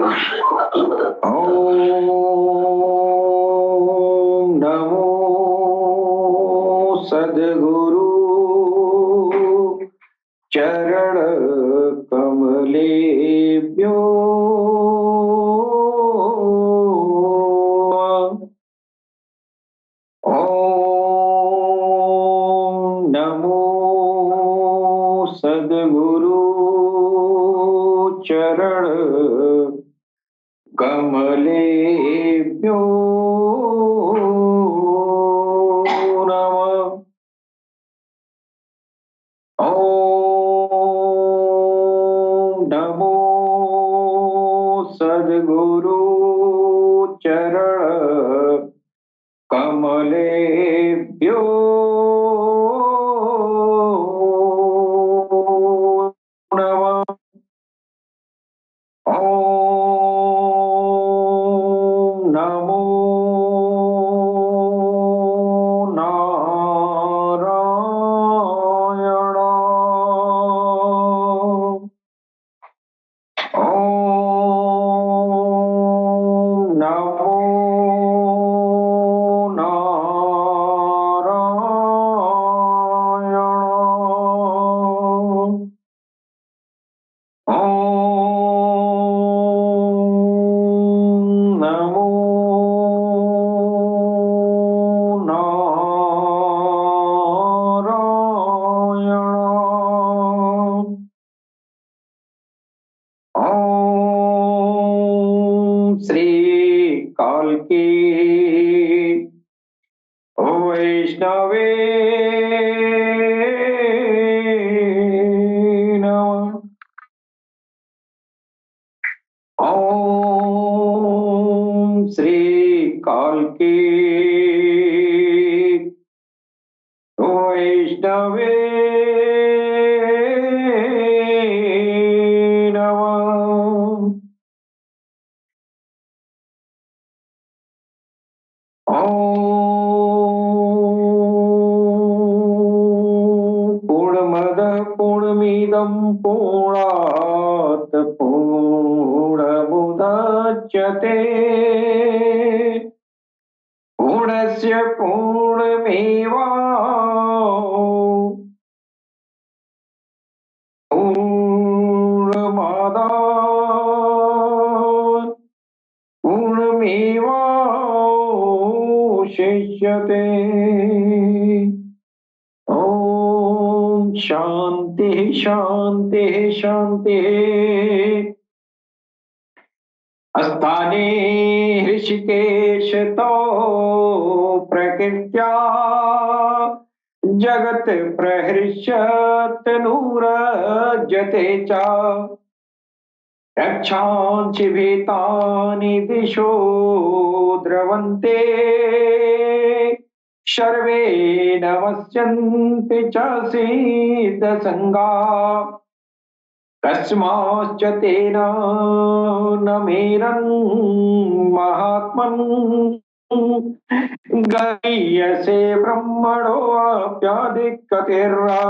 ओम नमो सद्गुरु चरण कमलेभ्यो। ओम नमो सद्गुरु चरण कमलेभ्यो नमः। ओम नमो सद्गुरु चरण कमलेभ्यो नमः। ओम नमो नारायणाय। ओम नमो नारायणाय। ओम नमो नारायणाय। ओम श्री कालकी वैष्णवे नमः। ओम श्री कालकी वैष्णवे नमः। ओम पूर्णमद पूर्णमिदं पूर्णात् पूर्णमुदच्यते पूर्णस्य पूर्णमेवावशिष्यते। पूर्णमेवावशिष्यते। ओम शांति शांति शांति। अस्थाने ऋषिकेश तो प्रकृत्या जगत प्रहृष्यतनुरजते च रक्षांसि भीतानि दिशो द्रवन्ते सर्वे नमस्यन्ति च सिद्धसङ्गा कस्माच्च तेन न मेरन् महात्मन् गरीयसे ब्रह्मणोऽप्याधिकतिर्वा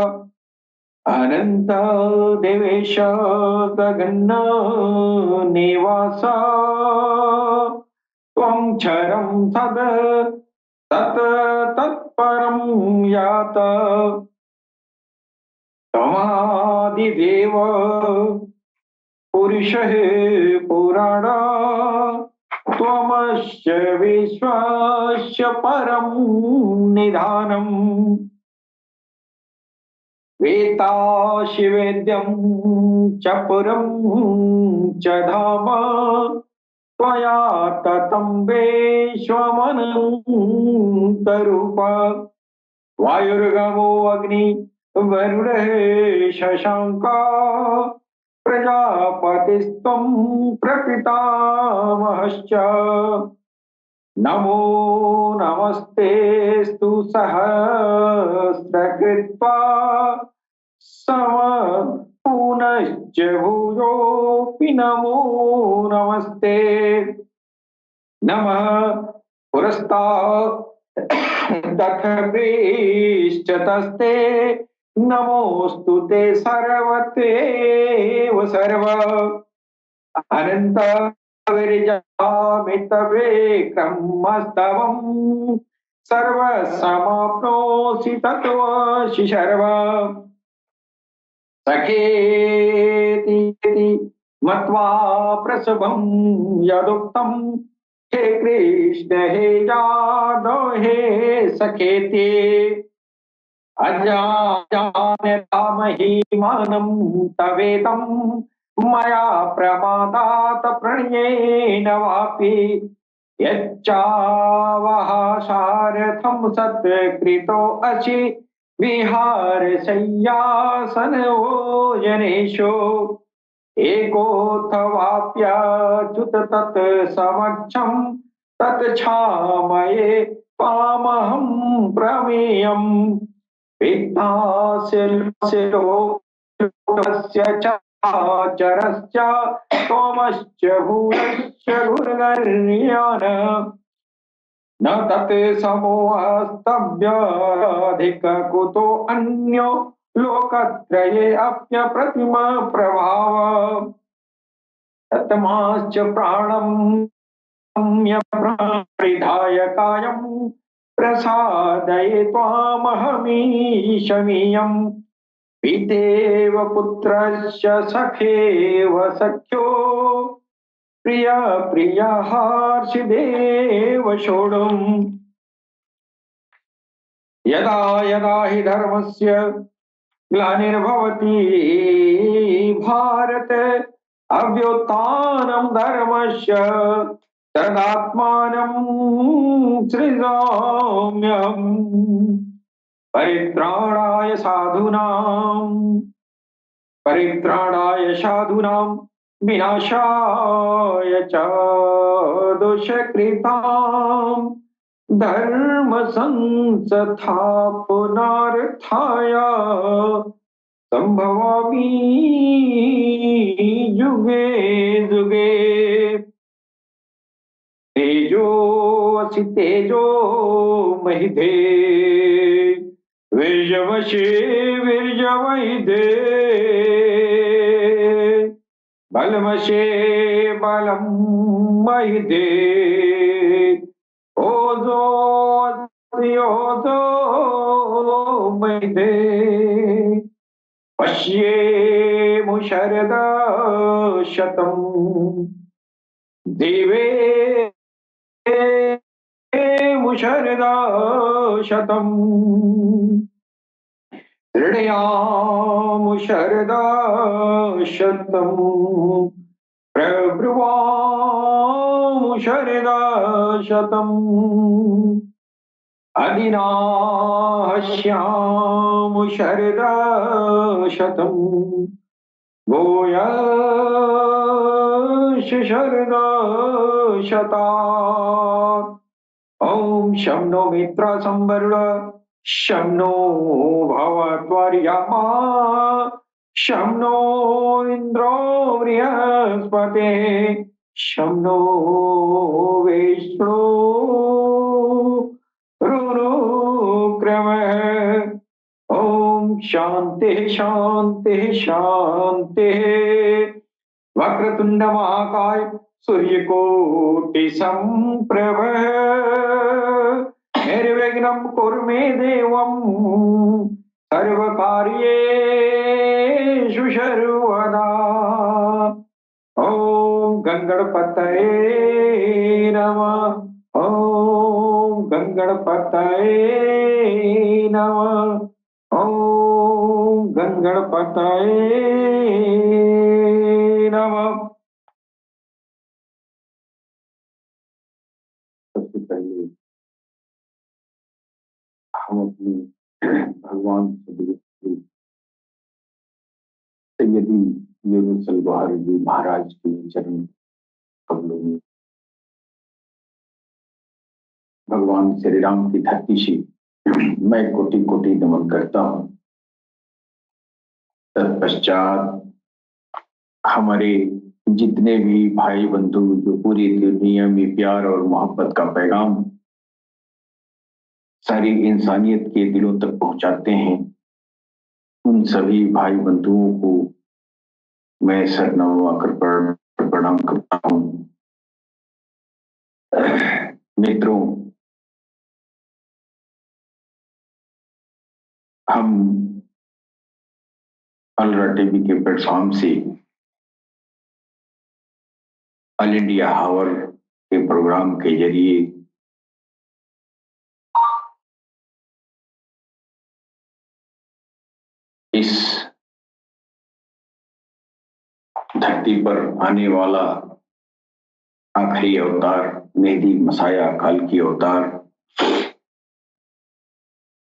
अनंत देवेश गगन निवास त्वं क्षरं सद तत् तत्परं यात त्वमादिदेव पुरुषः पुराण त्वमस्य विश्वस्य परं निधानम् वेताशिवेद्यं च पुरं च धाम त्वया ततं विश्वमनन्तरूप वायुर्गमो अग्नि वरुणः शशाङ्का प्रजापतिस्त्वं प्रपितामहश्च नमो नमस्तेस्तु सहस्रकृत्वा सम पुनश्च भूयोऽपि नमो नमस्ते नमः पुरस्तात् तथ पृष्ठतस्ते नमोऽस्तु ते सर्वत्वेव सर्व अनंत विरजामि तवेकमस्तवम् सर्वसमाप्नोषि तत्त्वसि सर्व सखेति मत्वा प्रसभं यदुक्तं हे कृष्ण हे यादव हे सखेति अजानता महिमानं तवेदं मया प्रमादात् प्रणयेन वापि यच्चावः सारथं सत्कृतो असि विहारशय्यासनो जनेषु एकोऽथवाप्यच्युत तत् समक्षं तत्क्षामये त्वामहं प्रमेयम् विद्धास्य लोकस्य चाचरश्च त्वमश्च भूयश्च गुरुर्गर्यान् न तत् समोऽस्तव्याधिक कुतो अन्यो लोकत्रये अप्यप्रतिम प्रभाव तत्माश्च प्राणं यप्राणिधाय कायं प्रसादये त्वामहमीशमीयम् पितेव पुत्रस्य सखेव सख्यो प्रिय प्रियहर्षिदेव शोढुम् यदा यदा हि धर्मस्य ग्लानिर्भवति भारत अभ्युत्थानं धर्मस्य तदात्मानं सृजाम्यहम् परित्राणाय साधूनां विनाशाय च दुष्कृतां धर्म संस्थापनार्थाय संभवामि युगे युगे तेजोऽसि तेजो महिधे वीर्यवशे वीर्यवैधे बलवशे बलं महिधे ओजो योजो महिधे पश्ये मुशरदा शतम् दिवे मुशरदा शतम् हृदयामुशरदा शतम् प्रब्रुवामुशरदा शतम् अधिनाहस्यामुशरदा शतम् भूयश्च शरदा शता ॐ शं नो मित्र संवरुण शं नो भवत्वर्यमा शं नो इन्द्रो बृहस्पतिः शं नो विष्णु रुरुक्रमः ॐ शान्तिः शान्तिः शान्तिः वक्रतुंड महाकाय सूर्यकोटि संप्रभ निर्विघ्नं कुरु मे देवं सर्वकार्येषु सर्वदा ॐ गंगणपतये नमः ॐ गंगणपतये नमः ॐ गंगणपतये नमः। सबसे पहले हम अपने भगवान सैयदी यूनुस अल-बहर जी महाराज के चरण कमलों में भगवान श्री राम की धरती से मैं कोटि कोटि नमन करता हूँ। तत्पश्चात हमारे जितने भी भाई बंधु जो पूरी दुनिया में प्यार और मोहब्बत का पैगाम सारी इंसानियत के दिलों तक पहुंचाते हैं, उन सभी भाई बंधुओं को मैं सर नवा कर प्रणाम करता हूँ। मित्रों, हम अलरा टीवी के प्लेटफॉर्म से ऑल इंडिया हावर के प्रोग्राम के जरिए इस धरती पर आने वाला आखिरी अवतार मेहदी मसाया काल की अवतार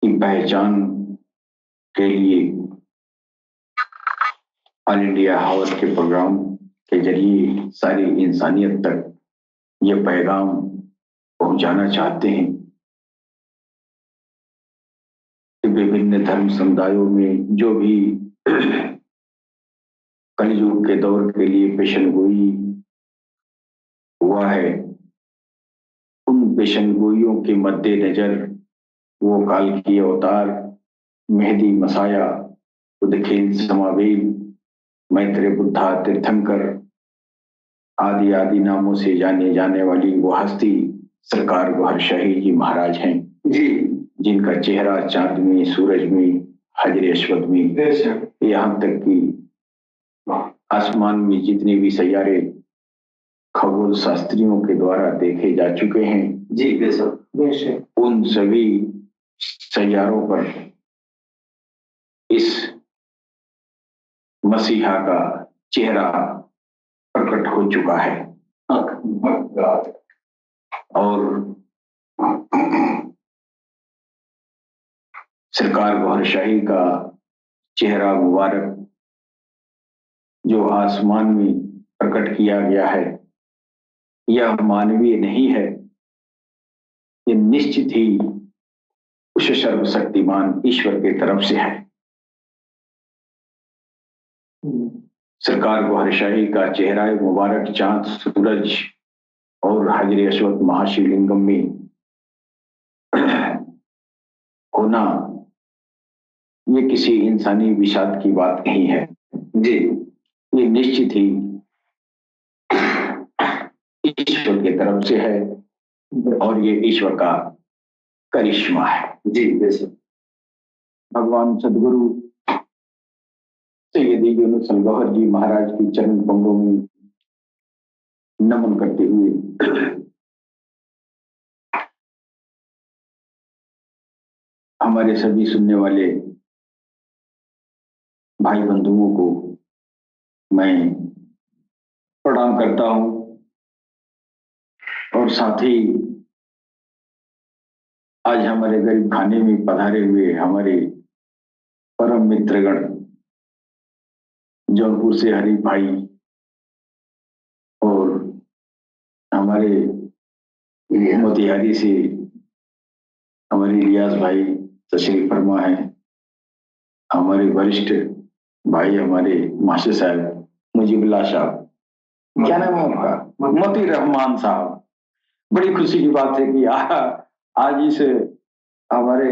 की पहचान के लिए ऑल इंडिया हाउस के प्रोग्राम के जरिए सारी इंसानियत तक ये पैगाम पहुंचाना चाहते हैं कि विभिन्न धर्म समुदायों में जो भी कलयुग के दौर के लिए पेशनगोई हुआ है, उन पेशनगोइयों के मद्देनजर वो काल की अवतार मेहदी मसाया उदखिल समावेल मैत्रेय बुद्धा तीर्थंकर आदि आदि नामों से जाने जाने वाली वो हस्ती सरकार गौहर शाही जी महाराज हैं जी, जिनका चेहरा चांद में, सूरज में, हजर अस्वद में, यहाँ तक कि आसमान में जितने भी सैयारे खगोल शास्त्रियों के द्वारा देखे जा चुके हैं जी, बेशक उन सभी सैयारों पर इस मसीहा का चेहरा प्रकट हो चुका है और सरकार गौहर शाही का चेहरा मुबारक जो आसमान में प्रकट किया गया है, यह मानवीय नहीं है, ये निश्चित ही उस सर्वशक्तिमान ईश्वर की तरफ से है। सरकार गौहर शाही का चेहरा मुबारक चांद, सूरज और हजर अस्वद महाशिवलिंगम में होना ये किसी इंसानी विषाद की बात नहीं है जी, ये निश्चित ही ईश्वर की तरफ से है और ये ईश्वर का करिश्मा है जी। जैसे भगवान सदगुरु सैयद यूनुस गौहर जी महाराज की चरण कमलों में नमन करते हुए हमारे सभी सुनने वाले भाई बंधुओं को मैं प्रणाम करता हूं और साथ ही आज हमारे गरीब खाने में पधारे हुए हमारे परम मित्रगण जौनपुर से हरी भाई और हमारे मोतिहारी से हमारे रियाज भाई तशरीफ फरमा है, हमारे वरिष्ठ भाई हमारे मास्टर साहब मुजीबुल्लाह साहब, क्या नाम है आपका, मोती रहमान साहब। बड़ी खुशी की बात है कि आज इस हमारे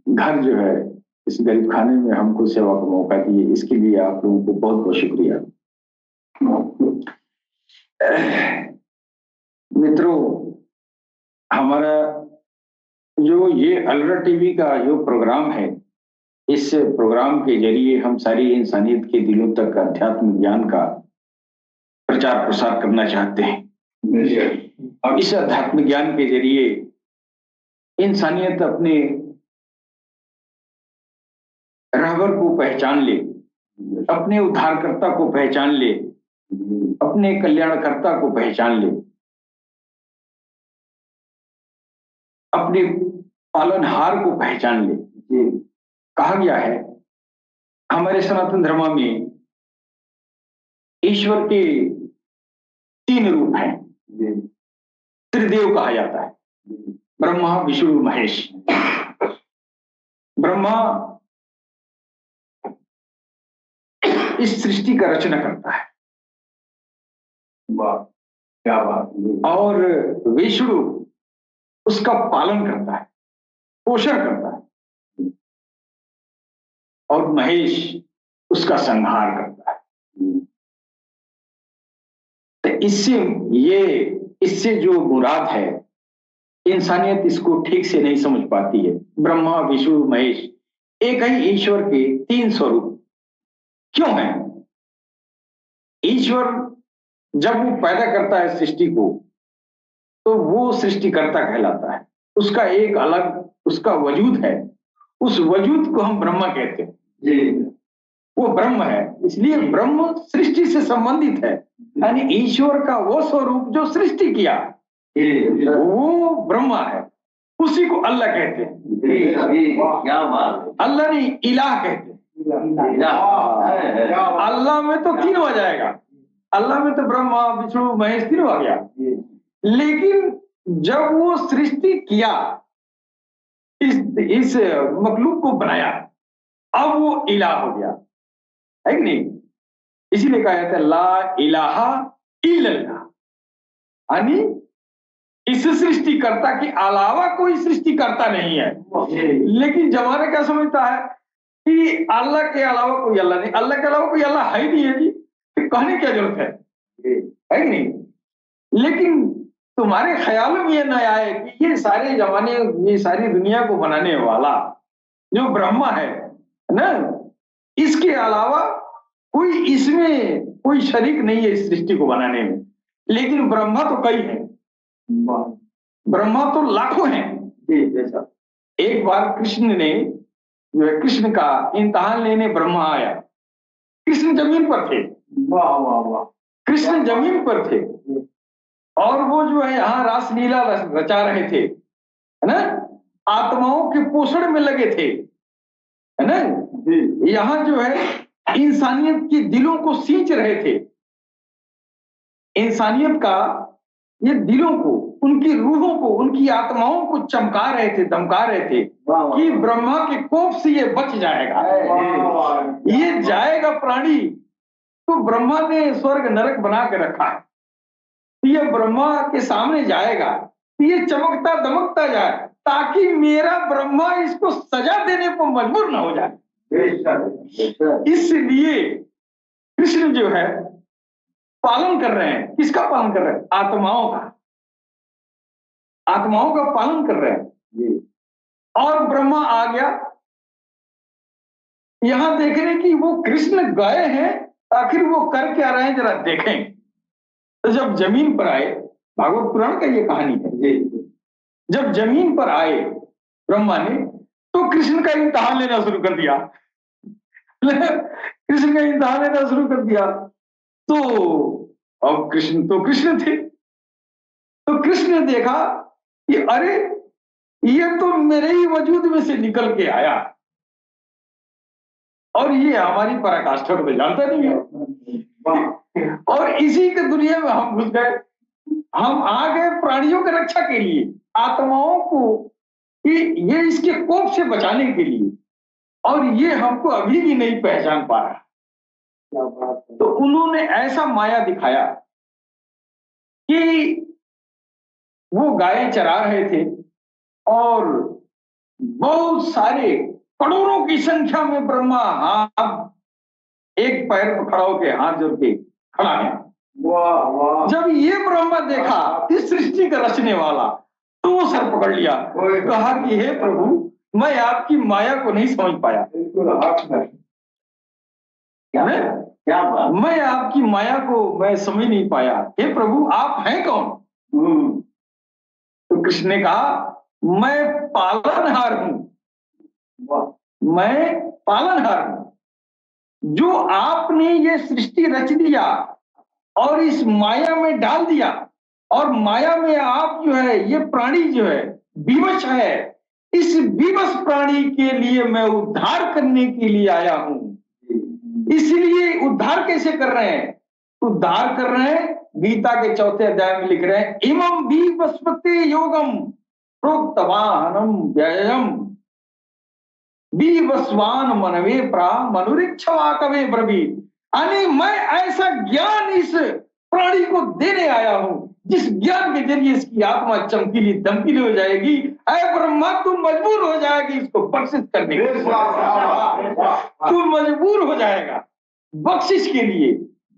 घर जो है इस गरीब खाने में हमको सेवा का मौका दिए, इसके लिए आप लोगों को बहुत बहुत शुक्रिया। मित्रों, हमारा जो ये अलरा टीवी का जो प्रोग्राम है, इस प्रोग्राम के जरिए हम सारी इंसानियत के दिलों तक अध्यात्म ज्ञान का प्रचार प्रसार करना चाहते हैं और इस अध्यात्म ज्ञान के जरिए इंसानियत अपने रहबर को पहचान ले, अपने उद्धारकर्ता को पहचान ले, अपने कल्याणकर्ता को पहचान ले, अपने पालनहार को पहचान ले। कहा गया है हमारे सनातन धर्म में ईश्वर के 3 रूप हैं, त्रिदेव कहा जाता है, ब्रह्मा विष्णु महेश। ब्रह्मा इस सृष्टि का रचना करता है, वाह क्या बात, और विष्णु उसका पालन करता है, पोषण करता है, और महेश उसका संहार करता है। तो इससे ये इससे जो मुराद है, इंसानियत इसको ठीक से नहीं समझ पाती है। ब्रह्मा, विष्णु, महेश, एक ही ईश्वर के तीन स्वरूप क्यों हैं? ईश्वर जब वो पैदा करता है सृष्टि को, तो वो सृष्टिकर्ता कहलाता है। उसका एक अलग उसका वजूद है। उस वजूद को हम ब्रह्मा कहते हैं जी। वो ब्रह्म है, इसलिए ब्रह्म सृष्टि से संबंधित है। यानी ईश्वर का वो स्वरूप जो सृष्टि किया, वो ब्रह्मा है। उसी को अल्लाह कहते हैं। क्या बात! अल्लाह नहीं, इलाह कहते हैं। अल्लाह में तो तीन हो जाएगा। अल्लाह में तो ब्रह्मा, विष्णु, महेश तीन हो गया। लेकिन जब वो सृष्टि किया, इस मखलूक को बनाया, अब वो इलाह हो गया, है कि नहीं? इसीलिए कहा जाता है ला इलाहा इल्लल्लाह, यानी इस सृष्टिकर्ता के अलावा कोई सृष्टिकर्ता नहीं है। लेकिन जमाना क्या समझता है कि अल्लाह के अलावा कोई अल्लाह नहीं, अल्लाह के अलावा कोई अल्लाह है ही नहीं है जी, तो कहने क्या जरूरत है कि नहीं? लेकिन तुम्हारे ख्याल में ये न आए कि ये सारे जमाने, ये सारी दुनिया को बनाने वाला जो ब्रह्मा है ना, इसके अलावा कोई इसमें कोई शरीक नहीं है इस सृष्टि को बनाने में। लेकिन ब्रह्मा तो कई हैं, ब्रह्मा तो लाखों हैं। एक बार कृष्ण ने जो है, कृष्ण का इम्तिहान लेने ब्रह्मा आया। कृष्ण जमीन पर थे। वाह वाह वाह! कृष्ण जमीन पर थे और वो जो है यहाँ रासलीला रचा रहे थे, है ना? आत्माओं के पोषण में लगे थे, है ना? यहाँ जो है इंसानियत के दिलों को सींच रहे थे। इंसानियत का ये दिलों को, उनकी रूहों को, उनकी आत्माओं को चमका रहे थे, दमका रहे थे कि ब्रह्मा के कोप से ये बच जाएगा, ये जाएगा प्राणी। तो ब्रह्मा ने स्वर्ग नरक बना के रखा है, ये ब्रह्मा के सामने जाएगा, ये चमकता दमकता जाए ताकि मेरा ब्रह्मा इसको सजा देने को मजबूर ना हो जाए। इसलिए कृष्ण जो है पालन कर रहे हैं। किसका पालन कर रहे हैं? आत्माओं का, आत्माओं का पालन कर रहे हैं। और ब्रह्मा आ गया यहां देखने की वो कृष्ण गए हैं, आखिर वो कर क्या रहे हैं जरा देखें। तो जब जमीन पर आए, भागवत पुराण का ये कहानी है, जब जमीन पर आए ब्रह्मा ने, तो कृष्ण का इम्तिहान लेना शुरू कर दिया। कृष्ण का इम्तिहान लेना शुरू कर दिया। तो अब कृष्ण तो कृष्ण थे, तो कृष्ण ने देखा कि अरे ये तो मेरे ही वजूद में से निकल के आया और ये हमारी पराकाष्ठा को जानता नहीं है। और इसी के दुनिया में हम घुस गए। हम आ गए प्राणियों की रक्षा के लिए, आत्माओं को कि ये इसके कोप से बचाने के लिए, और ये हमको अभी भी नहीं पहचान पा रहा। तो उन्होंने ऐसा माया दिखाया कि वो गायें चरा रहे थे और बहुत सारे करोड़ों की संख्या में ब्रह्मा हाथ एक पैर पर खड़ा होकर हाथ जोड़ के खड़ा है। जब ये ब्रह्मा देखा इस सृष्टि का रचने वाला, तो वो सर पकड़ लिया, कहा कि हे प्रभु, मैं आपकी माया को नहीं समझ पाया। मैं आपकी माया को मैं समझ नहीं पाया। हे प्रभु, आप हैं कौन? तो कृष्ण ने कहा, मैं पालनहार हूं, मैं पालनहार हूं। जो आपने ये सृष्टि रच दिया और इस माया में डाल दिया, और माया में आप जो है ये प्राणी जो है विवश है, इस विवश प्राणी के लिए मैं उद्धार करने के लिए आया हूं। इसलिए उद्धार कैसे कर रहे हैं? उद्धार कर रहे हैं, गीता के चौथे अध्याय में लिख रहे हैं, इमं विवस्वते योगम प्रोक्तवाहनम व्ययम विवस्वान मनवे प्रा मनुरिच्छवा कवे ब्रवीत। यानी मैं ऐसा ज्ञान इस प्राणी को देने आया हूं जिस ज्ञान के जरिए इसकी आत्मा चमकीली दमकीली हो जाएगी। ऐ ब्रह्मा, तुम मजबूर हो जाएगी इसको बख्शिश करने के लिए, तुम मजबूर हो जाएगा बख्शिश के लिए,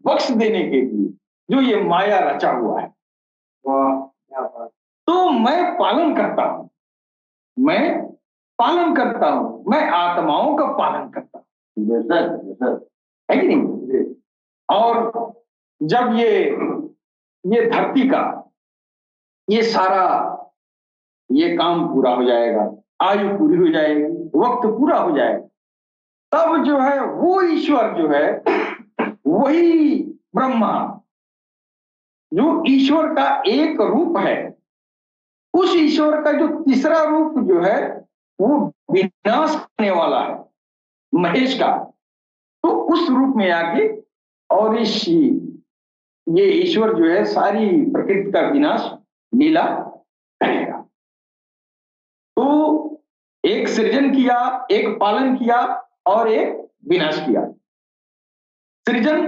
बख्श देने के लिए जो ये माया रचा हुआ है। तो मैं पालन करता हूं, मैं पालन करता हूं, मैं आत्माओं का पालन करता हूं, है कि नहीं? और जब ये धरती का ये सारा ये काम पूरा हो जाएगा, आयु पूरी हो जाएगी, वक्त पूरा हो जाएगा, तब जो है वो ईश्वर जो है, वही ब्रह्मा जो ईश्वर का एक रूप है, उस ईश्वर का जो तीसरा रूप जो है वो विनाश करने वाला है, महेश का, तो उस रूप में आके और ये ईश्वर जो है सारी प्रकृति का विनाश लीला करेगा। तो एक सृजन किया, एक पालन किया और एक विनाश किया। सृजन,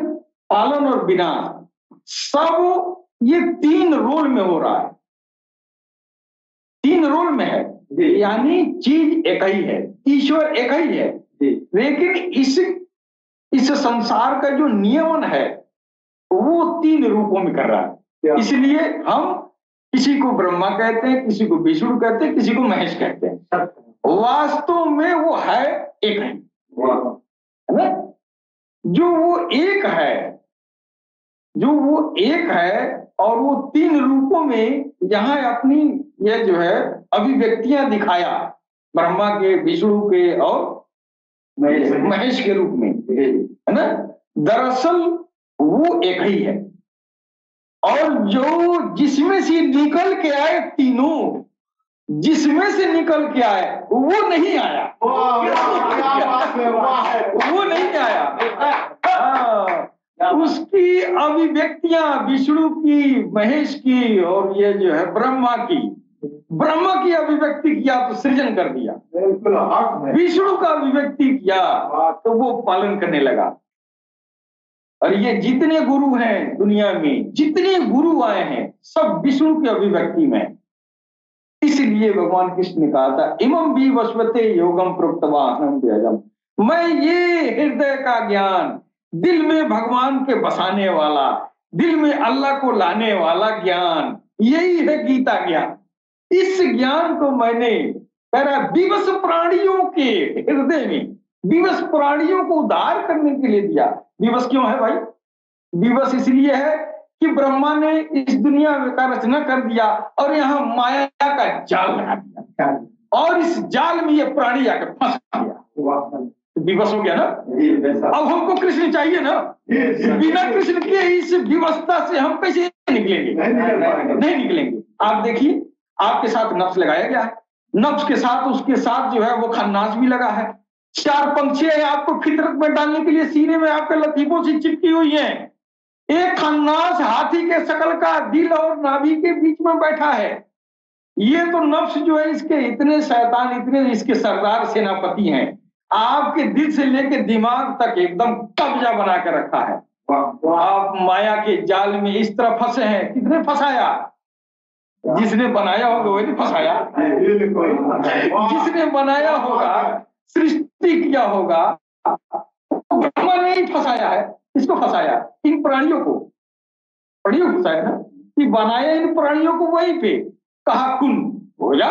पालन और विनाश सब ये तीन रोल में हो रहा है, तीन रोल में है, यानी चीज एक ही है, ईश्वर एक ही है, लेकिन इस संसार का जो नियमन है वो तीन रूपों में कर रहा है। इसलिए हम किसी को ब्रह्मा कहते हैं, किसी को विष्णु कहते हैं, किसी को महेश कहते हैं, वास्तव में वो है एक है ना? जो वो एक है, जो वो एक है और वो तीन रूपों में यहाँ अपनी ये जो है अभिव्यक्तियां दिखाया, ब्रह्मा के, विष्णु के और महेश के रूप में, है ना? दरअसल वो एक ही है, और जो जिसमें से निकल के आए तीनों, जिसमें से निकल के आए वो नहीं आया, वो नहीं आया। उसकी अभिव्यक्तियां विष्णु की, महेश की और ये जो है ब्रह्मा की अभिव्यक्ति किया तो सृजन कर दिया, विष्णु का अभिव्यक्ति किया तो वो पालन करने लगा। और ये जितने गुरु हैं दुनिया में, जितने गुरु आए हैं सब विष्णु की अभिव्यक्ति में। इसलिए भगवान कृष्ण ने कहा था इमं भी वस्वते योगम प्रोक्तवाहनम त्यजम, मैं ये हृदय का ज्ञान, दिल में भगवान के बसाने वाला, दिल में अल्लाह को लाने वाला ज्ञान, यही है गीता ज्ञान। इस ज्ञान को मैंने विवश प्राणियों के हृदय में, विवश प्राणियों को उद्धार करने के लिए दिया। विवश क्यों है भाई? विवश इसलिए है कि ब्रह्मा ने इस दुनिया का रचना कर दिया और यहाँ माया का जाल लगा दिया, और इस जाल में ये प्राणी आकर फंस गया, विवश हो गया ना। अब हमको कृष्ण चाहिए ना, बिना कृष्ण के इस विवशता से हम कैसे निकलेंगे? नहीं निकलेंगे। आप देखिए, आपके साथ नफ्स लगाया गया है, नफ्स के साथ उसके साथ जो है वो खन्नास भी लगा है, चार पंछियां आपको फितरत में डालने के लिए सीने में आपके लतीफों से चिपकी हुई हैं। एक खन्नास हाथी के शकल का दिल और नाभि के बीच में बैठा है। ये तो नफ्स जो है इसके इतने शैतान, इतने इसके सरदार सेनापति हैं, आपके दिल से लेकर दिमाग तक एकदम कब्जा बना कर रखा है। आप माया के जाल में इस तरह फंसे हैं। किसने फंसाया? जिसने बनाया होगा वही फंसाया। जिसने बनाया होगा, सृष्टि किया होगा, ब्रह्मा ने ही फंसाया है। किसको फंसाया? इन प्राणियों को, प्राणियों को फंसाया ना, कि बनाया इन प्राणियों को वहीं पे, कहा कुन हो जा।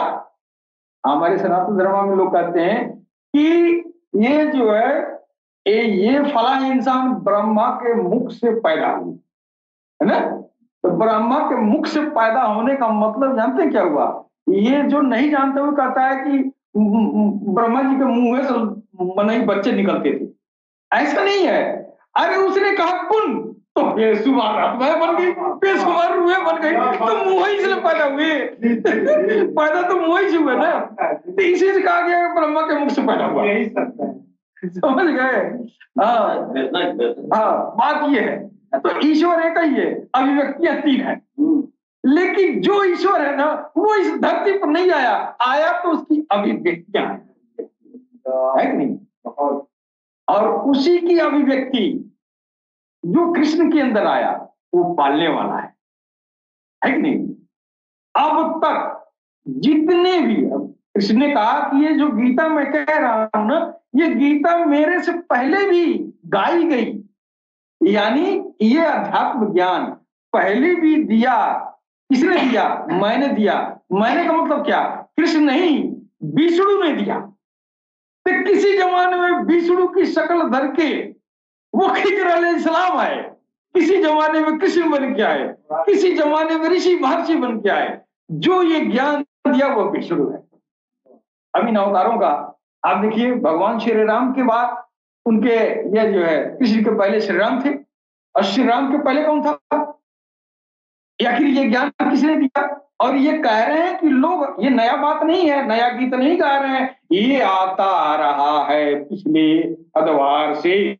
हमारे सनातन धर्म में लोग कहते हैं कि ये जो है ये फला इंसान ब्रह्मा के मुख से पैदा हुआ है ना। तो ब्रह्मा के मुख से पैदा होने का मतलब जानते हैं क्या हुआ? ये जो नहीं जानते वो कहता है कि ब्रह्मा जी के मुंह से मने बच्चे निकलते थे। ऐसा नहीं है। अरे उसने कहा कुन, तो बेसुमार बन गई, बेसुमार रूहें बन गई, तो मुंह ही से पैदा हुए। पैदा तो मुंह ही से हुए ना, तो इसी से कहा गया ब्रह्मा के मुख से पैदा हुआ। समझ गए? हाँ, बात ये है। तो ईश्वर एक ही है, अभिव्यक्तियां तीन है, लेकिन जो ईश्वर है ना वो इस धरती पर नहीं आया, आया तो उसकी अभिव्यक्तियां है कि नहीं? और उसी की अभिव्यक्ति जो कृष्ण के अंदर आया वो पालने वाला है कि नहीं? अब तक जितने भी, कृष्ण ने कहा कि ये जो गीता मैं कह रहा हूं ना, ये गीता मेरे से पहले भी गाई गई, यानी ये अध्यात्म ज्ञान पहले भी दिया किसने दिया? मैंने दिया। मैंने का मतलब क्या? कृष्ण नहीं, विष्णु ने दिया। तो किसी जमाने में विष्णु की शक्ल धर के वो खिजर अलैहिस्सलाम आए, किसी जमाने में कृष्ण बन के आए, किसी जमाने में ऋषि महर्षि बन के आए। जो ये ज्ञान दिया वो विष्णु है। अभी अवतारों का आप देखिए, भगवान श्री राम के बाद उनके ये जो है कृष्ण के पहले श्री राम थे, और श्री राम के पहले कौन था? आखिर ये ज्ञान किसने दिया? और ये कह रहे हैं कि लोग, ये नया बात नहीं है, नया गीत नहीं गा रहे हैं, ये आता आ रहा है पिछले अदवार से।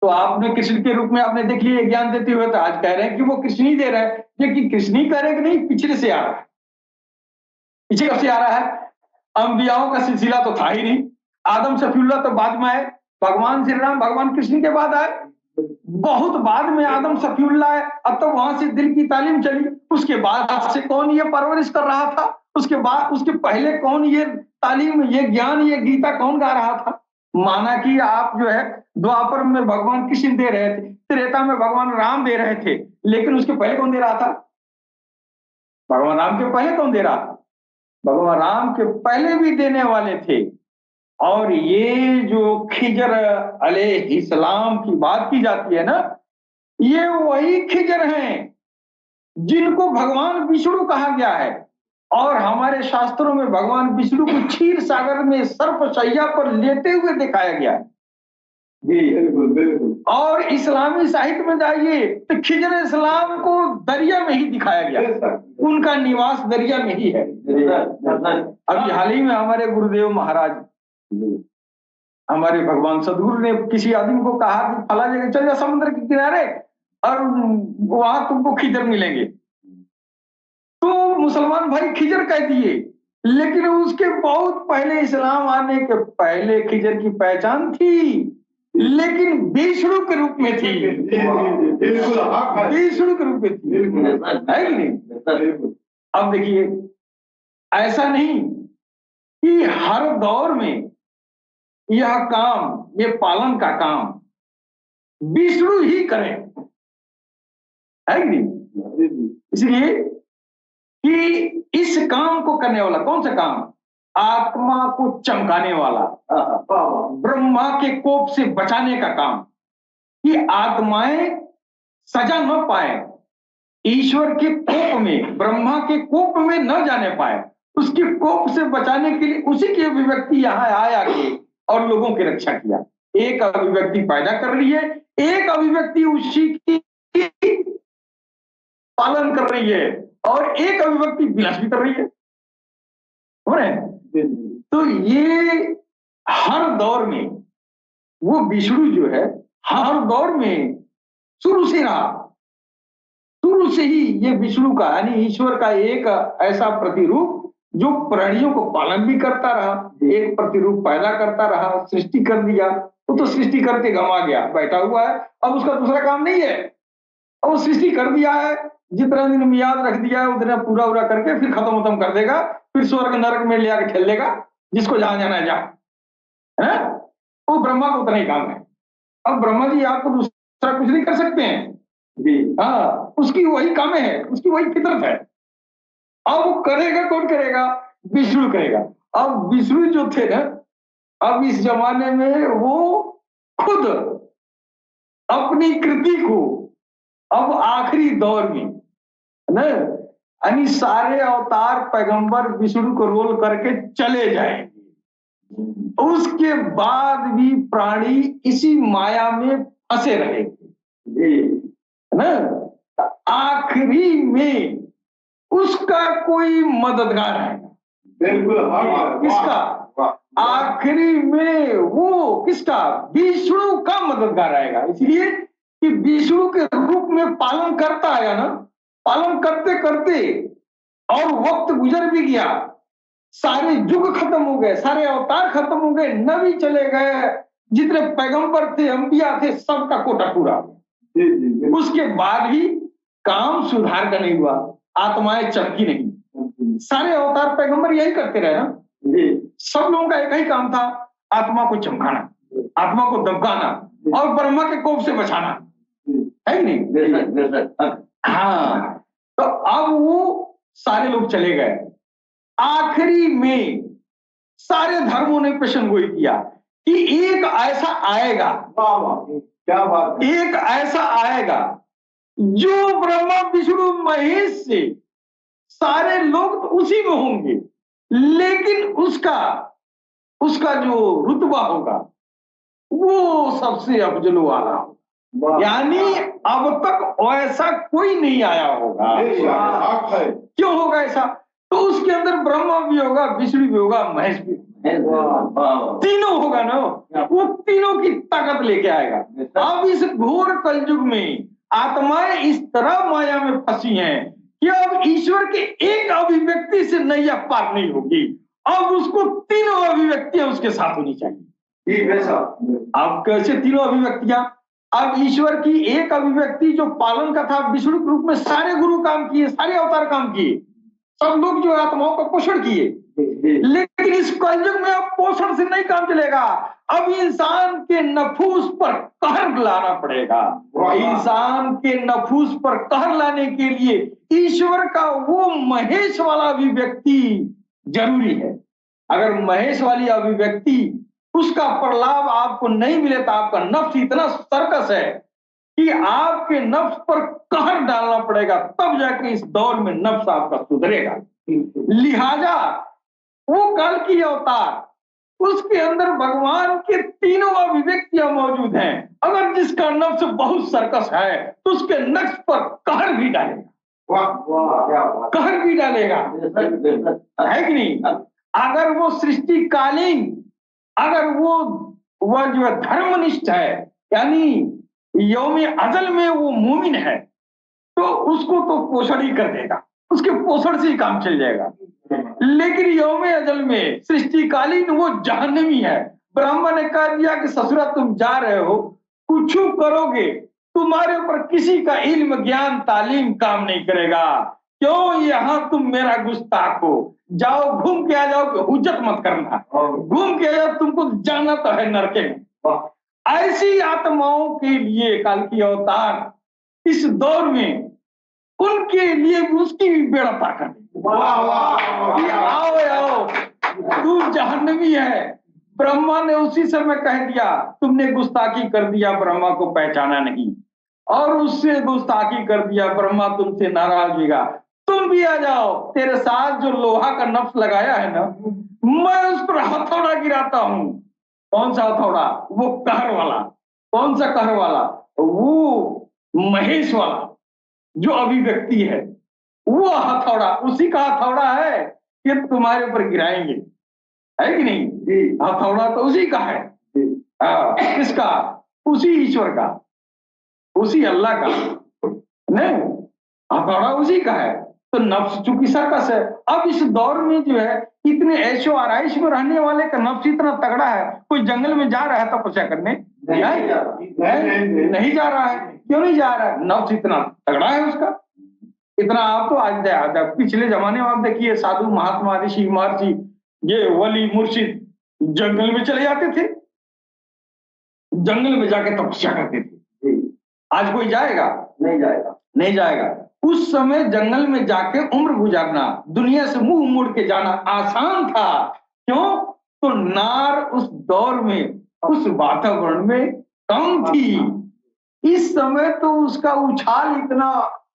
तो आपने कृष्ण के रूप में आपने देख लिया ज्ञान देते हुए, तो आज कह रहे हैं कि वो कृष्ण ही दे रहे हैं। लेकिन कृष्ण ही कह रहे कि नहीं, पिछले से आ रहा है। पीछे कब से आ रहा है? अंबियाओं का सिलसिला तो था ही नहीं। आदम सफीउल्लाह तो बाद में आए, भगवान श्री राम भगवान कृष्ण के बाद आए, बहुत बाद में आदम सफीउल्लाह आए। अब तो वहां से दिल की तालीम चली, उसके बाद से कौन ये परवरिश कर रहा था? उसके बाद, उसके पहले कौन ये तालीम, ये ज्ञान, ये गीता कौन गा रहा था? माना कि आप जो है द्वापर में भगवान कृष्ण दे रहे थे, त्रेता में भगवान राम दे रहे थे, लेकिन उसके पहले कौन दे रहा था? भगवान राम के पहले कौन दे रहा था? भगवान राम के पहले भी देने वाले थे। और ये जो खिजर अलैहिस्सलाम की बात की जाती है ना, ये वही खिजर हैं जिनको भगवान विष्णु कहा गया है। और हमारे शास्त्रों में भगवान विष्णु को क्षीर सागर में सर्प शैया पर लेटे हुए दिखाया गया है। जी बिल्कुल बिल्कुल। और इस्लामी साहित्य में जाइए तो खिजर इस्लाम को दरिया में ही दिखाया गया, उनका निवास दरिया में ही है। अभी हाल ही में हमारे गुरुदेव महाराज, हमारे भगवान सदगुरु ने किसी आदमी को कहा कि फला जगह चल जा समुद्र के किनारे और वहां तुमको खिजर मिलेंगे। तो मुसलमान भाई खिजर कह दिए, लेकिन उसके बहुत पहले, इस्लाम आने के पहले खिजर की पहचान थी, लेकिन विष्णु के रूप में थी। विष्णु के रूप में थी, है कि नहीं? अब देखिए, ऐसा नहीं कि हर दौर में यह काम, ये पालन का काम विष्णु ही करें, है कि नहीं? इसलिए कि इस काम को करने वाला कौन सा काम? आत्मा को चमकाने वाला, ब्रह्मा के कोप से बचाने का काम, कि आत्माएं सजा न पाए, ईश्वर के कोप में, ब्रह्मा के कोप में न जाने पाए, उसके कोप से बचाने के लिए उसी की अभिव्यक्ति यहाँ आया कि और लोगों की रक्षा किया। एक अभिव्यक्ति पैदा कर रही है, एक अभिव्यक्ति उसी की पालन कर रही है, और एक अभिव्यक्ति विनाश भी कर रही है। हो रहे हैं? तो ये हर दौर में वो विष्णु जो है, हर दौर में शुरू से रहा, शुरू से ही ये विष्णु का, यानी ईश्वर का एक ऐसा प्रतिरूप जो प्राणियों को पालन भी करता रहा, एक प्रतिरूप पैदा करता रहा, सृष्टि कर दिया। वो तो सृष्टि करके गंवा गया, बैठा हुआ है, अब उसका दूसरा काम नहीं है। अब वो सृष्टि कर दिया है, जितना दिन मियाद रख दिया है उतना पूरा करके फिर खत्म कर देगा, फिर स्वर्ग नरक में ले आके ठेल देगा, जिसको जहां जाना है जा, है? वो ब्रह्मा को उतना ही काम है। अब ब्रह्मा जी आपको दूसरा कुछ नहीं कर सकते हैं जी, हाँ, उसकी वही काम है, उसकी वही फितरत है। अब वो करेगा, कौन करेगा? विष्णु करेगा। अब विष्णु जो थे ना, अब इस जमाने में वो खुद अपनी कृति को अब आखिरी दौर में ना, यानी सारे अवतार पैगंबर विष्णु को रोल करके चले जाएंगे, उसके बाद भी प्राणी इसी माया में फंसे रहेंगे, है ना? आखिरी में उसका कोई मददगार है, बिल्कुल। किसका? आखिरी में वो किसका? विष्णु का मददगार आएगा। इसलिए कि विष्णु के रूप में पालन करता आया ना, पालन करते करते और वक्त गुजर भी गया, सारे युग खत्म हो गए, सारे अवतार खत्म हो गए, नबी चले गए, जितने पैगंबर थे, अंबिया थे, सबका कोटा पूरा। उसके बाद भी काम सुधार का नहीं हुआ, आत्माएं चमकी नहीं। सारे अवतार पैगंबर यही करते रहे ना, सब लोगों का एक ही काम था, आत्मा को चमकाना, आत्मा को दबकाना और ब्रह्मा के कोप से बचाना, है कि नहीं? हाँ, तो अब वो सारे लोग चले गए। आखिरी में सारे धर्मों ने पेशन गोई किया कि एक ऐसा आएगा, वाह वाह, क्या बात है। एक ऐसा आएगा जो ब्रह्मा विष्णु महेश से सारे लोग तो उसी में होंगे, लेकिन उसका उसका जो रुतबा होगा वो सबसे अफजल वाला होगा। यानी अब तक ऐसा कोई नहीं आया होगा। क्यों होगा ऐसा? तो उसके अंदर ब्रह्मा भी होगा, विष्णु भी होगा, महेश भी, तीनों होगा ना। वो तीनों की ताकत लेके आएगा। अब इस घोर कलयुग में आत्माएं इस तरह माया में फंसी हैं कि अब ईश्वर के एक अभिव्यक्ति से नैया पार नहीं होगी। अब उसको तीनों अभिव्यक्तियां उसके साथ होनी चाहिए। अब कैसे तीनों अभिव्यक्तियां? अब ईश्वर की एक अभिव्यक्ति जो पालन का था, विष्णु के रूप में सारे गुरु काम किए, सारे अवतार काम किए, सब लोग जो आत्माओं का पोषण किए, लेकिन इस कलयुग में अब पोषण से नहीं काम चलेगा। अब इंसान के नफूस पर कहर लाना पड़ेगा। इंसान के नफूस पर कहर लाने के लिए ईश्वर का वो महेश वाला अभिव्यक्ति जरूरी है। अगर महेश वाली अभिव्यक्ति उसका प्रलाभ आपको नहीं मिले तो आपका नफ्स इतना सर्कस है कि आपके नफ्स पर कहर डालना पड़ेगा, तब जाके इस दौर में नफ्स आपका सुधरेगा। लिहाजा वो कल की अवतार, उसके अंदर भगवान के तीनों अभिव्यक्तियां मौजूद हैं। अगर जिसका नफ्स बहुत सर्कस है तो उसके नफ्स पर कहर भी डालेगा। कहर भी डालेगा, है कि नहीं? अगर वो सृष्टि कालीन, अगर वो जो है धर्मनिष्ठ है, यानी यौम अजल में वो मोमिन है, तो उसको तो पोषण ही कर देगा, उसके पोषण से ही काम चल जाएगा। लेकिन यौम अजल में सृष्टिकालीन वो जहन्नमी है। ब्रह्मा ने कह दिया कि ससुरा तुम जा रहे हो, कुछ करोगे, तुम्हारे ऊपर किसी का इल्म ज्ञान तालीम काम नहीं करेगा। क्यों? यहां तुम मेरा गुस्ताख हो, जाओ घूम के आ जाओ, हुज्जत मत करना, घूम के आ जाओ, तुमको जाना तो है नरके में। ऐसी आत्माओं के लिए काल की अवतार इस दौर में उनके लिए भी उसकी भी बेड़ा पाकर आओ आओ, तू जहन्नमी है। ब्रह्मा ने उसी समय कह दिया, तुमने गुस्ताखी कर दिया, ब्रह्मा को पहचाना नहीं, और उससे गुस्ताखी कर दिया, ब्रह्मा तुमसे नाराज होगा, तुम भी आ जाओ, तेरे साथ जो लोहा का नफ्स लगाया है ना, मैं उस पर हथौड़ा गिराता हूं। कौन सा हथौड़ा? वो कहर वाला। कौन सा कहर वाला? वो महेश वाला जो अभिव्यक्ति है, वो हथौड़ा, उसी का हथौड़ा है कि तुम्हारे ऊपर गिराएंगे, है कि नहीं? हथौड़ा तो उसी का है। किसका? उसी ईश्वर का, उसी अल्लाह का नहीं, हथौड़ा उसी का है। तो नफ्स चूंकि सर्कस है, अब इस दौर में जो है इतने ऐशो आराइश में रहने वाले का नफ्स इतना तगड़ा है, कोई जंगल में जा रहा है तपस्या करने? नहीं जा रहा है। क्यों नहीं जा रहा है? नफ्स इतना तगड़ा है उसका। इतना आप तो आज पिछले जमाने में आप देखिए, साधु महात्मा ऋषि महर्षि, ये वली मुर्शिद जंगल में चले जाते थे, जंगल में जाके तपस्या करते थे। आज कोई जाएगा? नहीं जाएगा, नहीं जाएगा। उस समय जंगल में जाके उम्र गुजारना, दुनिया से मुंह मोड़ के जाना आसान था। क्यों? तो नार उस दौर में, उस वातावरण में कम थी। इस समय तो उसका उछाल इतना,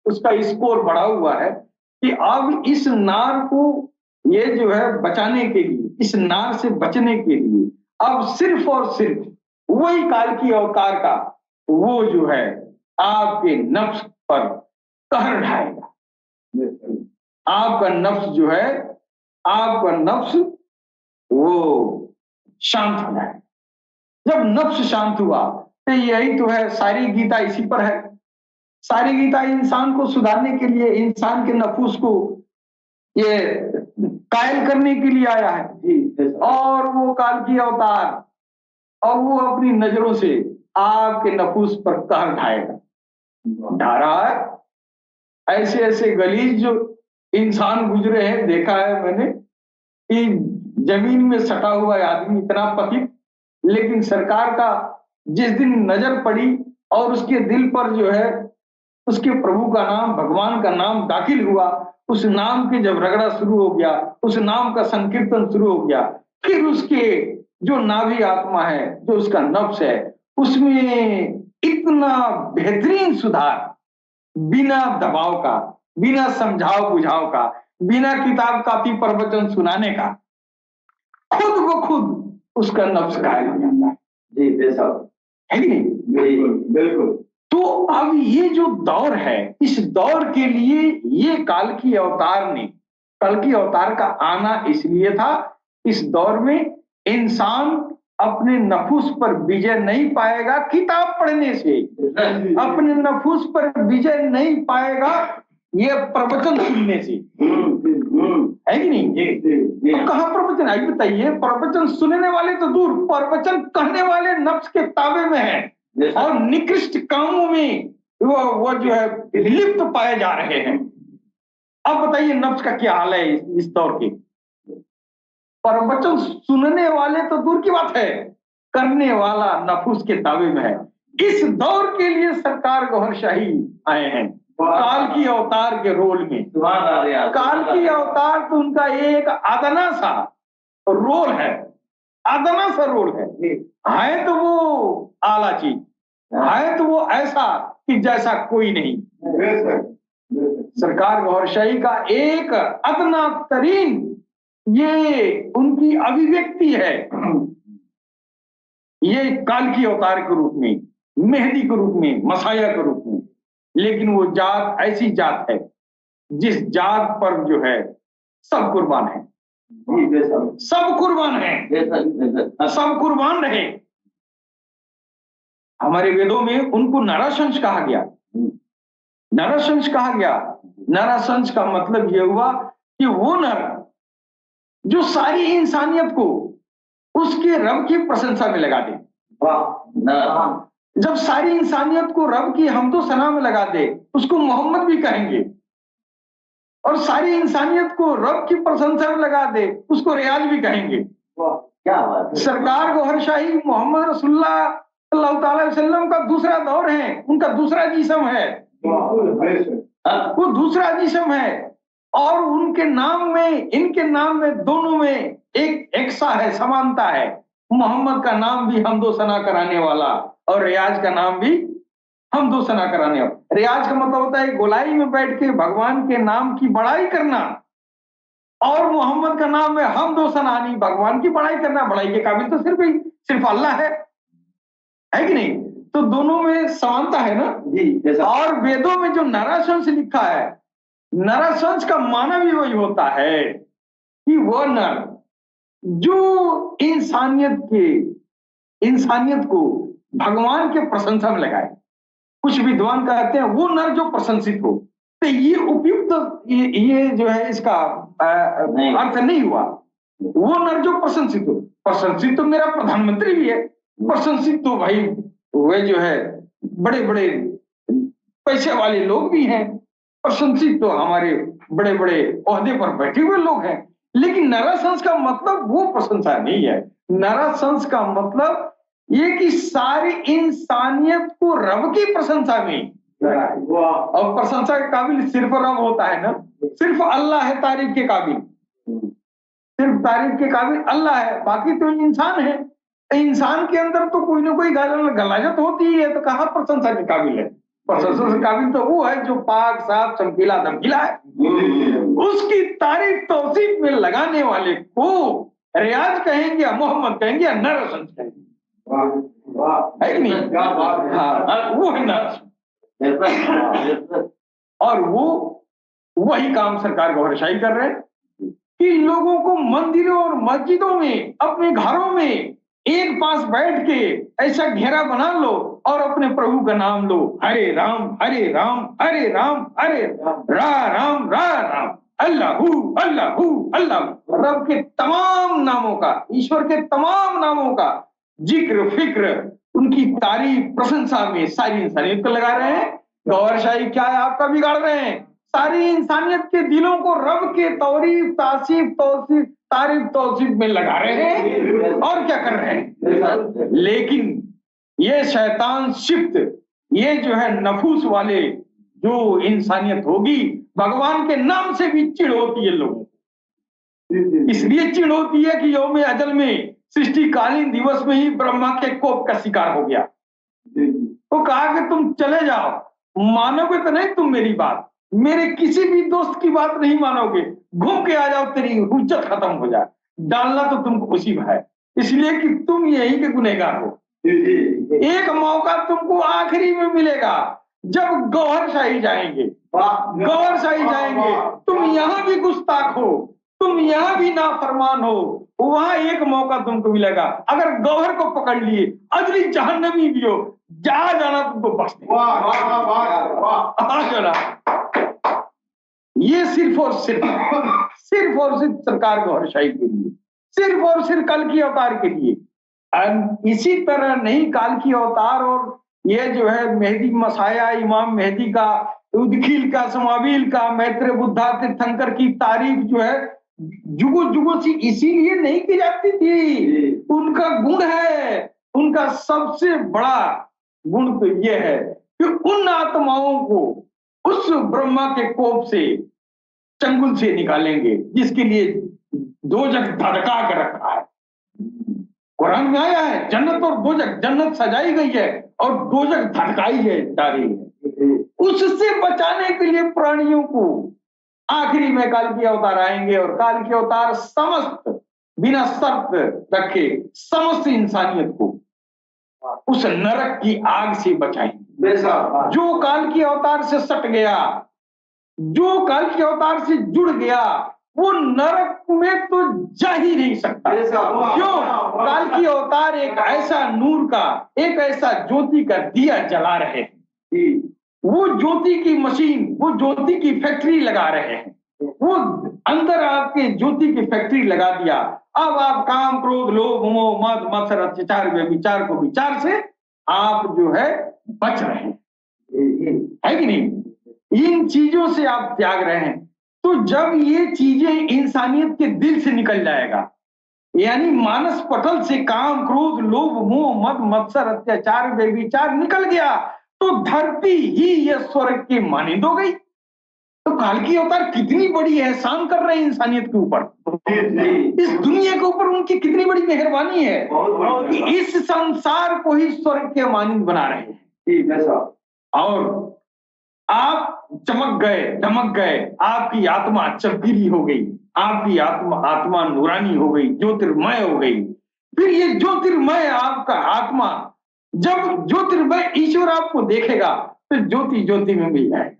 उसका स्कोर बढ़ा हुआ है कि अब इस नार को, ये जो है बचाने के लिए, इस नार से बचने के लिए अब सिर्फ और सिर्फ वही काल की अवतार का वो जो है आपके नफ्स पर कहर ढाएगा। आपका नफ्स जो है, आपका नफ्स वो शांत हो जाएगा। जब नफ्स शांत हुआ तो यही तो है, सारी गीता इसी पर है। सारी गीता इंसान को सुधारने के लिए, इंसान के नफूस को ये कायल करने के लिए आया है। और वो काल की अवतार, और वो अपनी नजरों से आपके नफूस पर कहर ढाएगा, ढा रहा है। ऐसे ऐसे गलीज जो इंसान गुजरे हैं, देखा है मैंने कि जमीन में सटा हुआ आदमी इतना पतित, लेकिन सरकार का जिस दिन नजर पड़ी और उसके दिल पर जो है उसके प्रभु का नाम, भगवान का नाम दाखिल हुआ, उस नाम के जब रगड़ा शुरू हो गया, उस नाम का संकीर्तन शुरू हो गया, फिर उसके जो नाभि आत्मा है, जो उसका नफ्स है, उसमें इतना बेहतरीन सुधार, बिना दबाव का, बिना समझाव बुझाव का, बिना किताब कापी प्रवचन सुनाने का, खुद ब खुद उसका नफ्स कायल हो जाता है। जी बेशक, है कि नहीं? बिल्कुल। तो अब ये जो दौर है, इस दौर के लिए ये कल की अवतार का आना इसलिए था, इस दौर में इंसान अपने नफूस पर विजय नहीं पाएगा किताब पढ़ने से, अपने नफूस पर विजय नहीं पाएगा ये प्रवचन सुनने से, है कि नहीं? तो कहाँ प्रवचन है बताइए? प्रवचन सुनने वाले तो दूर, प्रवचन कहने वाले नफ्स के ताबे में है और निकृष्ट कामों में वो जो है लिप्त पाए जा रहे हैं। अब बताइए नफ्स का क्या हाल है इस दौर के? प्रवचन सुनने वाले तो दूर की बात है, करने वाला नफूस के ताबे में है। इस दौर के लिए सरकार गौहर शाही आए हैं काल की अवतार के रोल में। काल की अवतार तो उनका एक अदना सा रोल है, अदना सा रोल है तो वो आला चीज है, तो वो ऐसा कि जैसा कोई नहीं। सरकार गौहर शाही का एक अदना तरीन ये उनकी अभिव्यक्ति है, ये काल की अवतार के रूप में, मेहदी के रूप में, मसाया के रूप में। लेकिन वो जात ऐसी जात है जिस जात पर जो है सब कुर्बान है, सब कुर्बान है, सब कुर्बान रहे। हमारे वेदों में उनको नरशंस कहा गया, नरशंस कहा गया। नरशंस का मतलब यह हुआ कि वो नर जो सारी इंसानियत को उसके रब की प्रशंसा में लगा दे। जब सारी इंसानियत को रब की हमदो सना में लगा दे, उसको मोहम्मद भी कहेंगे, और सारी इंसानियत को रब की प्रशंसा में लगा दे, उसको रियाज भी कहेंगे। क्या बात है? सरकार गौहर शाही मोहम्मद रसूलुल्लाह सल्लल्लाहु अलैहि वसल्लम का दूसरा दौर है, उनका दूसरा जिस्म है, वो दूसरा जिस्म है, और उनके नाम में, इनके नाम में, दोनों में एक सा है, समानता है। मोहम्मद का नाम भी हमदो सना कराने वाला और रियाज का नाम भी हमदो सना कराने वाला। रियाज का मतलब होता है गोलाई में बैठ के भगवान के नाम की बड़ाई करना, और मोहम्मद का नाम है हमदो सनानी, भगवान की बड़ाई करना। बड़ाई के काबिल तो सिर्फ अल्लाह है कि नहीं? तो दोनों में समानता है ना जी। और वेदों में जो नरशंस लिखा है, नरशंस का माना भी वही होता है कि वो नर जो इंसानियत को भगवान के प्रशंसा में लगाए। कुछ विद्वान कहते हैं वो नर जो प्रशंसित हो। तो ये उपयुक्त ये जो है इसका अर्थ नहीं हुआ। वो नर जो प्रशंसित हो, प्रशंसित तो मेरा प्रधानमंत्री भी है, प्रशंसित तो भाई वे जो है बड़े बड़े पैसे वाले लोग भी हैं, प्रशंसित तो हमारे बड़े बड़े ओहदे पर बैठे हुए लोग हैं। लेकिन नरशंस का मतलब वो प्रशंसा नहीं है। नरशंस का मतलब ये कि सारी इंसानियत को रब की प्रशंसा में, और प्रशंसा के काबिल सिर्फ रब होता है ना, सिर्फ अल्लाह है तारीफ के काबिल, सिर्फ तारीफ के काबिल अल्लाह है, बाकी तो इंसान है। इंसान के अंदर तो कोई ना कोई गलाजत होती ही है, तो कहाँ प्रशंसा के काबिल है? प्रशंसा के काबिल तो वो है जो पाक साफ चमकीला धमकीला है। उसकी तारीफ तौसीफ में लगाने वाले को रियाज कहेंगे या मोहम्मद कहेंगे या नरशंस कहेंगे, है कि नहीं? हाँ, वो है नरशंस। और वो वही काम सरकार गौहर शाही कर रहे हैं कि लोगों को मंदिरों और मस्जिदों में, अपने घरों में एक पास बैठ के ऐसा घेरा बना लो और अपने प्रभु का नाम लो, हरे राम हरे राम हरे राम हरे राम राम अल्लाहू अल्लाहू अल्लाह। रब के तमाम नामों का, ईश्वर के तमाम नामों का जिक्र फिक्र, उनकी तारीफ प्रशंसा में सारी इंसानियत को लगा रहे हैं। गौहर शाही क्या है आपका बिगाड़ रहे हैं? सारी इंसानियत के दिलों को रब के तौरीफ तासीफ तौसीफ तारीफ तौसीफ में लगा रहे हैं, और क्या कर रहे हैं? लेकिन ये शैतान शिफ्त, ये जो है नफूस वाले जो इंसानियत होगी, भगवान के नाम से भी चिढ़ होती है लोगों को। इसलिए चिढ़ होती है कि यौम अजल में सृष्टिकालीन दिवस में ही ब्रह्मा के कोप का शिकार हो गया। तो कहा कि तुम चले जाओ, मानोगे तो नहीं तुम मेरी बात, मेरे किसी भी दोस्त की बात नहीं मानोगे, घूम के आ जाओ, तेरी हुज्जत खत्म हो जाए। डालना तो तुमको उसी में है, इसलिए कि तुम यही के गुनहगार हो। एक मौका तुमको आखिरी में मिलेगा जब गौहरशाही जाएंगे, गौहरशाही जाएंगे। तुम यहाँ भी गुस्ताख हो, तुम यहाँ भी नाफरमान हो, वहां एक मौका तुमको मिलेगा। अगर गौहर को पकड़ लिए, अजली जहन्नमी भी हो, जहां जाना तुमको बख्श देगा। ये सिर्फ और सिर्फ सरकार गौहरशाही के लिए, सिर्फ और सिर्फ कल की अवतार के लिए। इसी तरह नहीं, काल की अवतार और ये जो है मेहदी मसाया, इमाम मेहदी का, उदखिल का, समाविल का, मैत्रेय बुद्धा तीर्थंकर की तारीफ जो है जुगों जुगों से इसीलिए नहीं की जाती थी। उनका गुण है, उनका सबसे बड़ा गुण तो ये है कि उन आत्माओं को उस ब्रह्मा के कोप से, चंगुल से निकालेंगे जिसके लिए दोजख धड़का के रखा है। कुरान में आया है, जन्नत और दोजख, जन्नत सजाई गई है और दोजख धड़काई जा रही है। उससे बचाने के लिए प्राणियों को आखिरी में काल की अवतार आएंगे और काल की अवतार समस्त बिना शर्त रखे समस्त इंसानियत को उस नरक की आग से बचाएंगे। जो काल की अवतार से सट गया, जो काल की अवतार से जुड़ गया, वो नरक में तो जा ही नहीं सकता। क्यों? काल की अवतार एक ऐसा नूर का, एक ऐसा ज्योति का दिया जला रहे हैं। वो ज्योति की मशीन, वो ज्योति की फैक्ट्री लगा रहे हैं। वो अंदर आपके ज्योति की फैक्ट्री लगा दिया। अब आप काम, क्रोध, लोभ, मोह, मद, मत्सर, अत्याचार, व्यभिचार को विचार से आप जो है बच रहे हैं, है कि नहीं? इन चीजों से आप त्याग रहे हैं। तो जब ये चीजें इंसानियत के दिल से निकल जाएगा, यानी मानस पटल से काम, क्रोध, लोभ, मोह, मद, मत्सर, अत्याचार, व्यभिचार निकल गया, तो धरती ही यह स्वर्ग की मानिंद हो गई। तो काल की अवतार कितनी बड़ी एहसान कर रहे हैं इंसानियत के ऊपर, इस दुनिया के ऊपर उनकी कितनी बड़ी मेहरबानी है कि इस संसार को ही स्वर्ग के मानिंद बना रहे हैं। और आप चमक गए, दमक गए, आपकी आत्मा चमकीली हो गई, आपकी आत्मा नूरानी हो गई, ज्योतिर्मय हो गई। फिर ये ज्योतिर्मय आपका आत्मा, जब ज्योतिर्मय ईश्वर आपको देखेगा, तो ज्योति ज्योति में मिल जाएगा।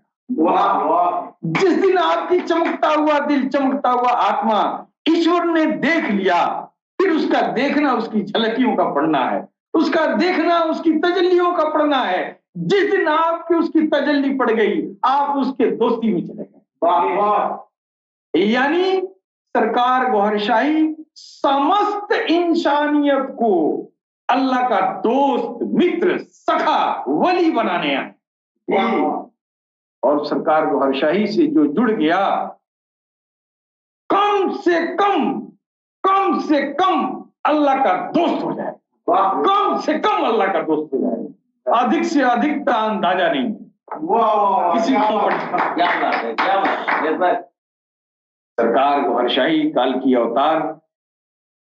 जिस दिन आपकी चमकता हुआ दिल, चमकता हुआ आत्मा ईश्वर ने देख लिया, फिर उसका देखना उसकी झलकियों का पढ़ना है, उसका देखना उसकी तजल्लियों का पढ़ना है। जिस दिन आपकी उसकी तजल्ली पड़ गई, आप उसके दोस्ती में चले गए। यानी सरकार गौहरशाही समस्त इंसानियत को अल्लाह का दोस्त, मित्र, सखा, वली बनाने आए। और सरकार गौहरशाही से जो जुड़ गया, कम से कम अल्लाह का दोस्त हो जाए, कम से कम अल्लाह का दोस्त हो जाए। अधिक से अधिक का अंदाजा नहीं किसी को। क्या बात है, क्या बात है। सरकार गौहरशाही काल की अवतार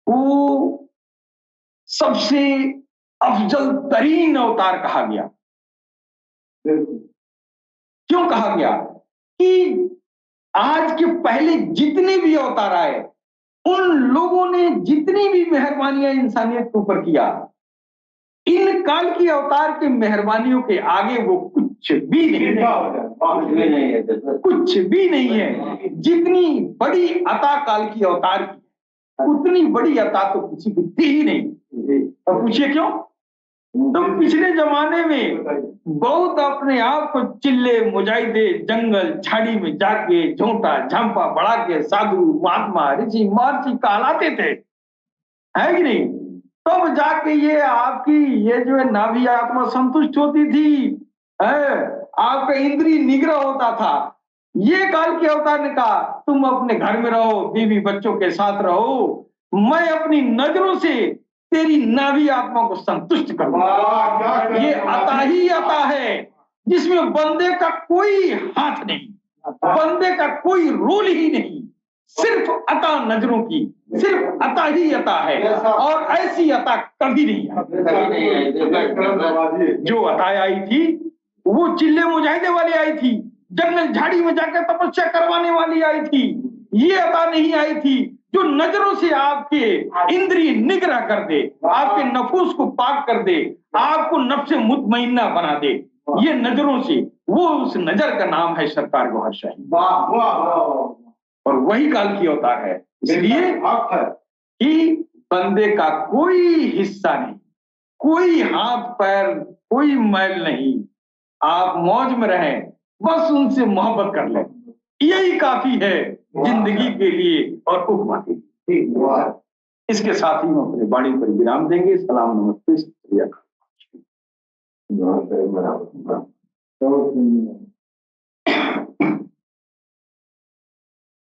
को सबसे अफजल तरीन अवतार कहा गया। क्यों कहा गया? कि आज के पहले जितने भी अवतार आए, उन लोगों ने जितनी भी मेहरबानियां इंसानियत के ऊपर किया, इन काल की अवतार के मेहरबानियों के आगे वो कुछ भी नहीं है, कुछ भी नहीं है। जितनी बड़ी अता काल की अवतार की, उतनी बड़ी अता तो किसी को थी ही नहीं। और पूछिए क्यों? तो पिछले जमाने में बहुत अपने आप को चिल्ले, मुजाहिदे, जंगल झाड़ी में जाके झोंटा झांपा बढ़ा के साधु, महात्मा, ऋषि, महर्षि कहलाते थे, है कि नहीं? तब जाके ये आपकी ये जो है नाभि आत्मा संतुष्ट होती थी, है, आपका इंद्रिय निग्रह होता था। ये काल के अवतार ने कहा तुम अपने घर में रहो, बीवी बच्चों के साथ रहो, मैं अपनी नजरों से तेरी नाभि आत्मा को संतुष्ट करूंगा। ये अता ही अता है, जिसमें बंदे का कोई हाथ नहीं, बंदे का कोई रोल ही नहीं, सिर्फ अता नजरों की, सिर्फ अता ही अता है, और ऐसी अता कभी नहीं आई। जो अताएं आई थी वो चिल्ले मुजाहिदे वाली आई थी, जंगल झाड़ी में जाकर तपस्या करवाने वाली आई थी। ये अता नहीं आई थी जो नजरों से आपके इंद्रिय निग्रह कर दे, आपके नफूस को पाक कर दे, आपको नफ्से मुतमइन्ना बना दे। ये नजरों से, वो उस नजर का नाम है सरकार गौहर शाही, और वही काल की अवतार है। इसलिए कि बंदे का कोई हिस्सा नहीं, कोई हाथ पैर, कोई मैल नहीं, आप मौज में रहें, बस उनसे मोहब्बत कर लें, यही काफी है जिंदगी के लिए और उपमा के लिए। इसके साथ ही हम अपनी वाणी पर विराम देंगे। सलाम, नमस्ते, शुक्रिया।